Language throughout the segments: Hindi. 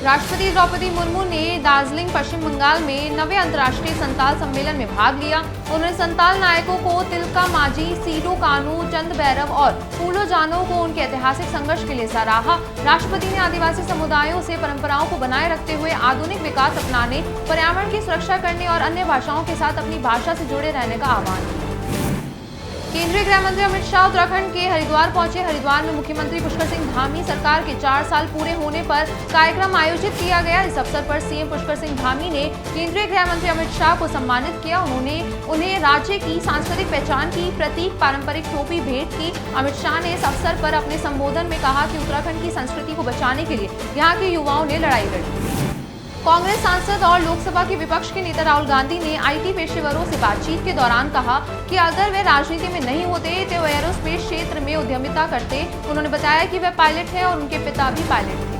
राष्ट्रपति द्रौपदी मुर्मू ने दार्जिलिंग पश्चिम बंगाल में 9वें अंतर्राष्ट्रीय संताल सम्मेलन में भाग लिया। उन्होंने संताल नायकों को तिलका मांझी, सीडो कानू, चंद भैरव और फूलो जानो को उनके ऐतिहासिक संघर्ष के लिए सराहा। राष्ट्रपति ने आदिवासी समुदायों से परंपराओं को बनाए रखते हुए आधुनिक विकास अपनाने, पर्यावरण की सुरक्षा करने और अन्य भाषाओं के साथ अपनी भाषा से जुड़े रहने का आह्वान किया। केंद्रीय गृह मंत्री अमित शाह उत्तराखंड के हरिद्वार पहुंचे। हरिद्वार में मुख्यमंत्री पुष्कर सिंह धामी सरकार के 4 साल पूरे होने पर कार्यक्रम आयोजित किया गया। इस अवसर पर सीएम पुष्कर सिंह धामी ने केंद्रीय गृह मंत्री अमित शाह को सम्मानित किया। उन्हें राज्य की सांस्कृतिक पहचान की प्रतीक पारंपरिक टोपी भेंट की। अमित शाह ने इस अवसर पर अपने संबोधन में कहा कि उत्तराखंड की संस्कृति को बचाने के लिए यहाँ के युवाओं ने लड़ाई लड़ी। कांग्रेस सांसद और लोकसभा के विपक्ष के नेता राहुल गांधी ने आईटी पेशेवरों से बातचीत के दौरान कहा कि अगर वे राजनीति में नहीं होते तो वे एरोस्पेस क्षेत्र में उद्यमिता करते। उन्होंने बताया कि वे पायलट हैं और उनके पिता भी पायलट थे।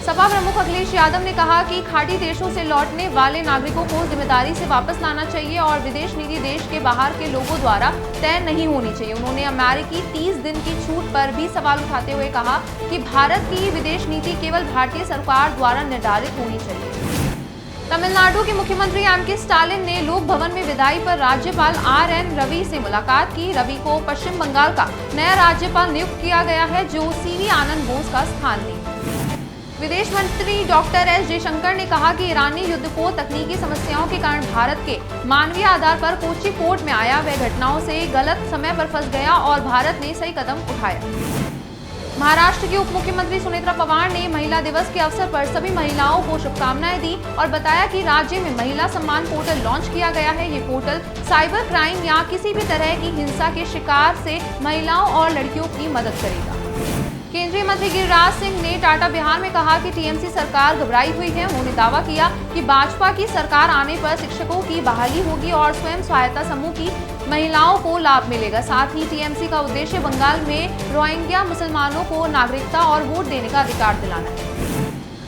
सपा प्रमुख अखिलेश यादव ने कहा कि खाड़ी देशों से लौटने वाले नागरिकों को जिम्मेदारी से वापस लाना चाहिए और विदेश नीति देश के बाहर के लोगों द्वारा तय नहीं होनी चाहिए। उन्होंने अमेरिकी 30 दिन की छूट पर भी सवाल उठाते हुए कहा कि भारत की विदेश नीति केवल भारतीय सरकार द्वारा निर्धारित होनी चाहिए। तमिलनाडु के मुख्यमंत्री एम.के. स्टालिन ने लोक भवन में विदाई पर राज्यपाल आर.एन. रवि से मुलाकात की। रवि को पश्चिम बंगाल का नया राज्यपाल नियुक्त किया गया है, जो सी.वी. आनंद बोस का स्थान लेंगे। विदेश मंत्री डॉक्टर एस जयशंकर ने कहा कि ईरानी युद्धपोत तकनीकी समस्याओं के कारण भारत के मानवीय आधार पर कोच्चि पोर्ट में आया। वह घटनाओं से गलत समय पर फंस गया और भारत ने सही कदम उठाया। महाराष्ट्र के उप मुख्यमंत्री सुनेत्रा पवार ने महिला दिवस के अवसर पर सभी महिलाओं को शुभकामनाएं दी और बताया कि राज्य में महिला सम्मान पोर्टल लॉन्च किया गया है। ये पोर्टल साइबर क्राइम या किसी भी तरह की हिंसा के शिकार से महिलाओं और लड़कियों की मदद करेगा। केंद्रीय मंत्री गिरिराज सिंह ने टाटा बिहार में कहा कि टीएमसी सरकार घबराई हुई है। उन्होंने दावा किया कि भाजपा की सरकार आने पर शिक्षकों की बहाली होगी और स्वयं सहायता समूह की महिलाओं को लाभ मिलेगा। साथ ही टीएमसी का उद्देश्य बंगाल में रोहिंग्या मुसलमानों को नागरिकता और वोट देने का अधिकार दिलाना है।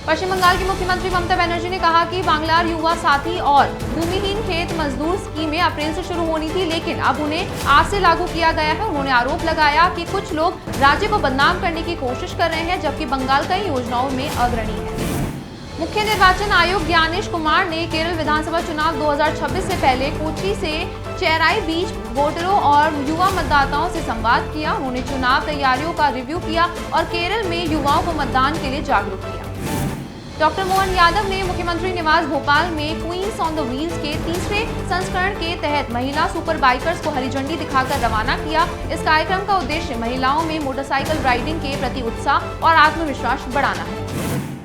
पश्चिम बंगाल की मुख्यमंत्री ममता बनर्जी ने कहा कि बांग्लार युवा साथी और भूमिहीन खेत मजदूर स्कीमें अप्रैल से शुरू होनी थी, लेकिन अब उन्हें आज से लागू किया गया है। उन्होंने आरोप लगाया कि कुछ लोग राज्य को बदनाम करने की कोशिश कर रहे हैं, जबकि बंगाल कई योजनाओं में अग्रणी है। मुख्य निर्वाचन आयुक्त ज्ञानेश कुमार ने केरल विधानसभा चुनाव 2026 से पहले कोच्चि से चेराई बीच वोटरों और युवा मतदाताओं से संवाद किया। उन्होंने चुनाव तैयारियों का रिव्यू किया और केरल में युवाओं को मतदान के लिए जागरूक किया। डॉक्टर मोहन यादव ने मुख्यमंत्री निवास भोपाल में क्वींस ऑन द व्हील्स के 3रे संस्करण के तहत महिला सुपर बाइकर्स को हरी झंडी दिखाकर रवाना किया। इस कार्यक्रम का उद्देश्य महिलाओं में मोटरसाइकिल राइडिंग के प्रति उत्साह और आत्मविश्वास बढ़ाना है।